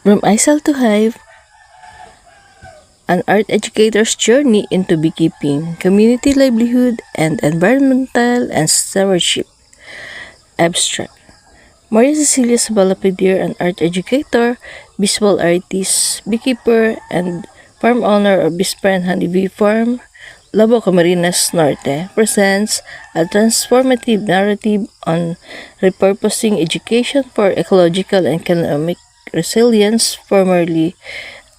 From ISL to Hive, an art educator's journey into beekeeping, community livelihood, and environmental and stewardship. Abstract. Maria Cecilia Sabalapidir, an art educator, visual artist, beekeeper, and farm owner of Bispa and Honeybee Farm, Labo Camarines Norte, presents a transformative narrative on repurposing education for ecological and economic resilience, formerly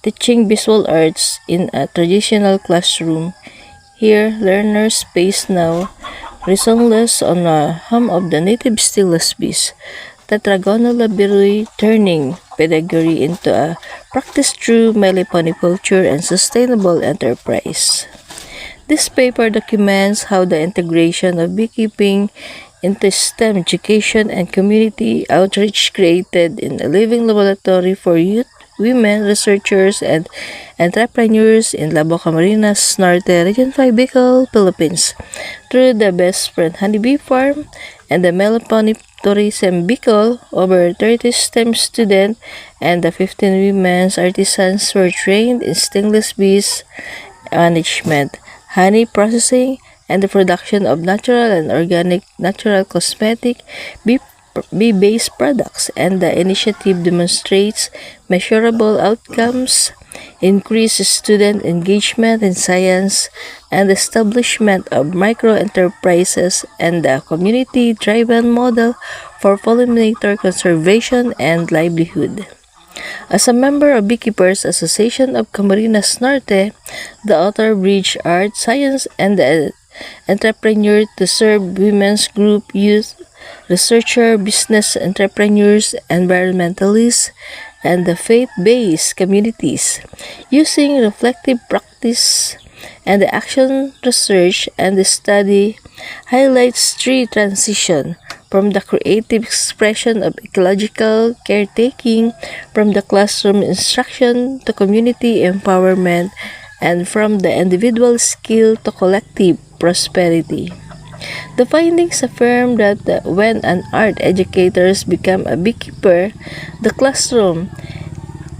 teaching visual arts in a traditional classroom. Here, learners face now reasonless on the hum of the native still Issb's tetragonal berry, turning pedagogy into a practice through meliponiculture and sustainable enterprise. This paper documents how the integration of beekeeping into STEM education and community outreach created in a living laboratory for youth, women, researchers, and entrepreneurs in Labo Camarines Norte, Region 5, Bicol, Philippines, through the Best Friend Honeybee Farm and the Meliponiculture Tourism Bicol. Over 30 STEM students and the 15 women's artisans were trained in stainless bees management, honey processing, and the production of natural and organic natural cosmetic bee-based products, and the initiative demonstrates measurable outcomes, increased student engagement in science, and establishment of micro-enterprises, and the community-driven model for pollinator conservation and livelihood. As a member of Beekeepers Association of Camarines Norte, the author bridged art, science, and the entrepreneur to serve women's group, youth, researcher, business entrepreneurs, environmentalists, and the faith-based communities. Using reflective practice and the action research and the study highlights three transition from the creative expression of ecological caretaking, from the classroom instruction to community empowerment, and from the individual skill to collective prosperity. The findings affirm that when an art educator becomes a beekeeper, the classroom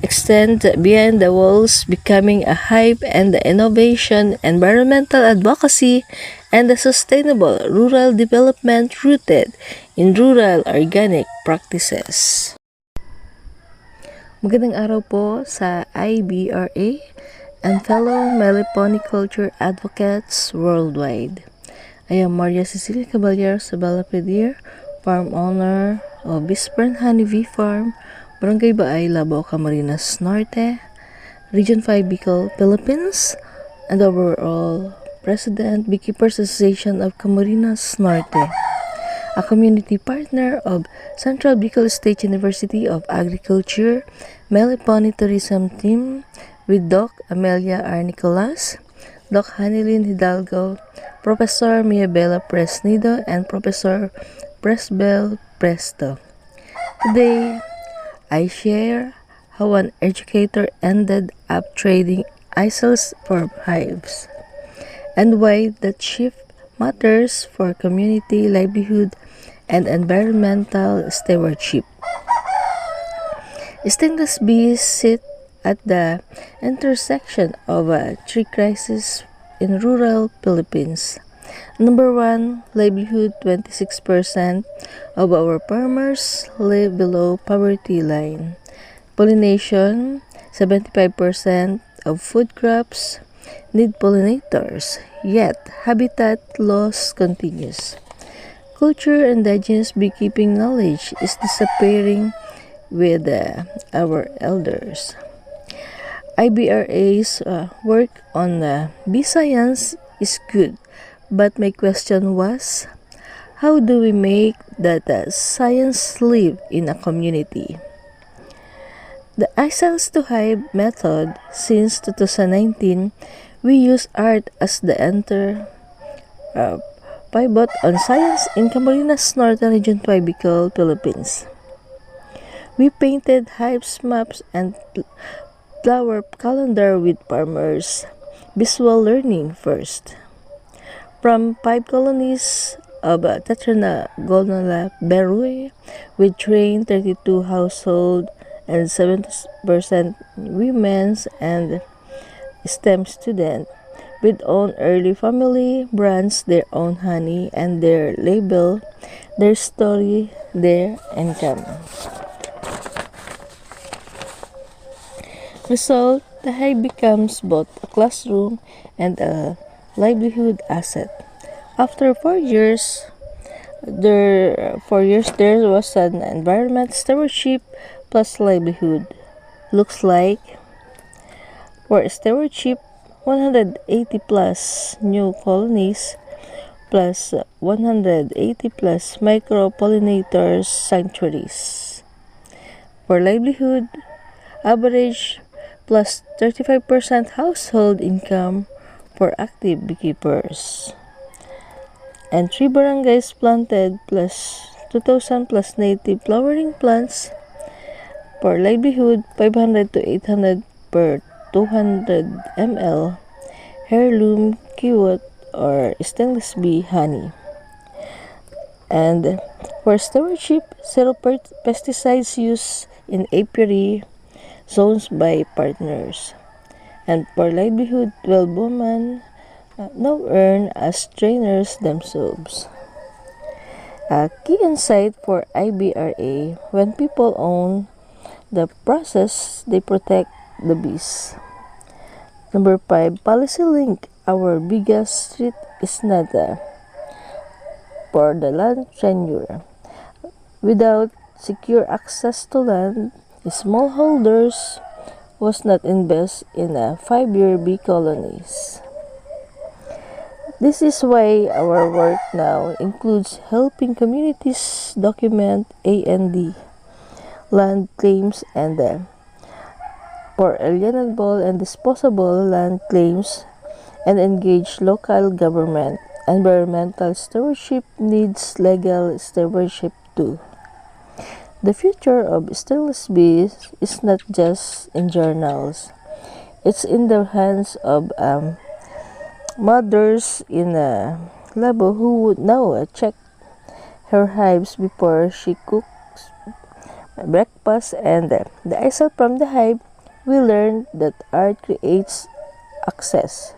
extends beyond the walls, becoming a hive, and the innovation, environmental advocacy, and the sustainable rural development rooted in rural organic practices. Magandang araw po sa IBRA and fellow meliponiculture advocates worldwide. I am Maria Cecilia Caballero Sabalapidir, farm owner of Bispa and Honeybee Farm, Barangay Baay, Labao, Camarines Norte, Region 5, Bicol, Philippines, and overall President, Beekeepers Association of Camarines Norte, a community partner of Central Bicol State University of Agriculture, Meliponi Tourism Team, with Doc Amelia R. Nicolas, Doc Hanilyn Hidalgo, Professor Miabella Presnido, and Professor Presbel Presto. Today, I share how an educator ended up trading isles for hives, and why that shift matters for community livelihood and environmental stewardship. Stainless bees sit at the intersection of three crises in rural Philippines. Number 1, livelihood. 26% of our farmers live below poverty line. Pollination. 75% of food crops need pollinators, yet habitat loss continues. Culture indigenous beekeeping knowledge is disappearing with our elders. IBRA's work on bee science is good, but my question was, how do we make that science live in a community? The Isles to Hive method, since 2019, we use art as the pivot on science in Camarines Norte, Region 5, Bicol, Philippines. We painted hives maps and flower calendar with farmers. Visual learning first. From 5 colonies of tetragonal berry, we trained 32 households and 70% women's and STEM student with own early family brands, their own honey and their label, their story, their income. Result, the hive becomes both a classroom and a livelihood asset. After 4 years, there was an environment stewardship plus livelihood. Looks like for stewardship, 180 plus new colonies plus 180 plus micro-pollinators sanctuaries. For livelihood, average plus 35% household income for active beekeepers. And 3 barangays planted plus 2,000 plus native flowering plants. For livelihood, 500 to 800 per 200 ml heirloom kiwot or stainless bee honey. And for stewardship, 0 pesticides used in apiary zones by partners. And for livelihood, 12 women now earn as trainers themselves. A key insight for IBRA: when people own the process, they protect the bees. Number 5, policy link. Our biggest threat is not for the land tenure. Without secure access to land, smallholders was not invest in a 5-year bee colonies. This is why our work now includes helping communities document A&D land claims and for alienable and disposable land claims and engage local government. Environmental stewardship needs legal stewardship too. The future of stainless bees is not just in journals. It's in the hands of mothers in a labo who would now check her hives before she cooks breakfast and the excerpt from the hive. We learned that art creates access,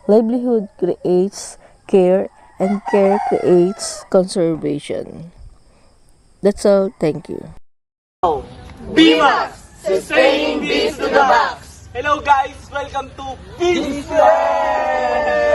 livelihood creates care, and care creates conservation. That's all. Thank you. BMAX! Sustaining Bees to the Max! Hello guys! Welcome to Bees Land!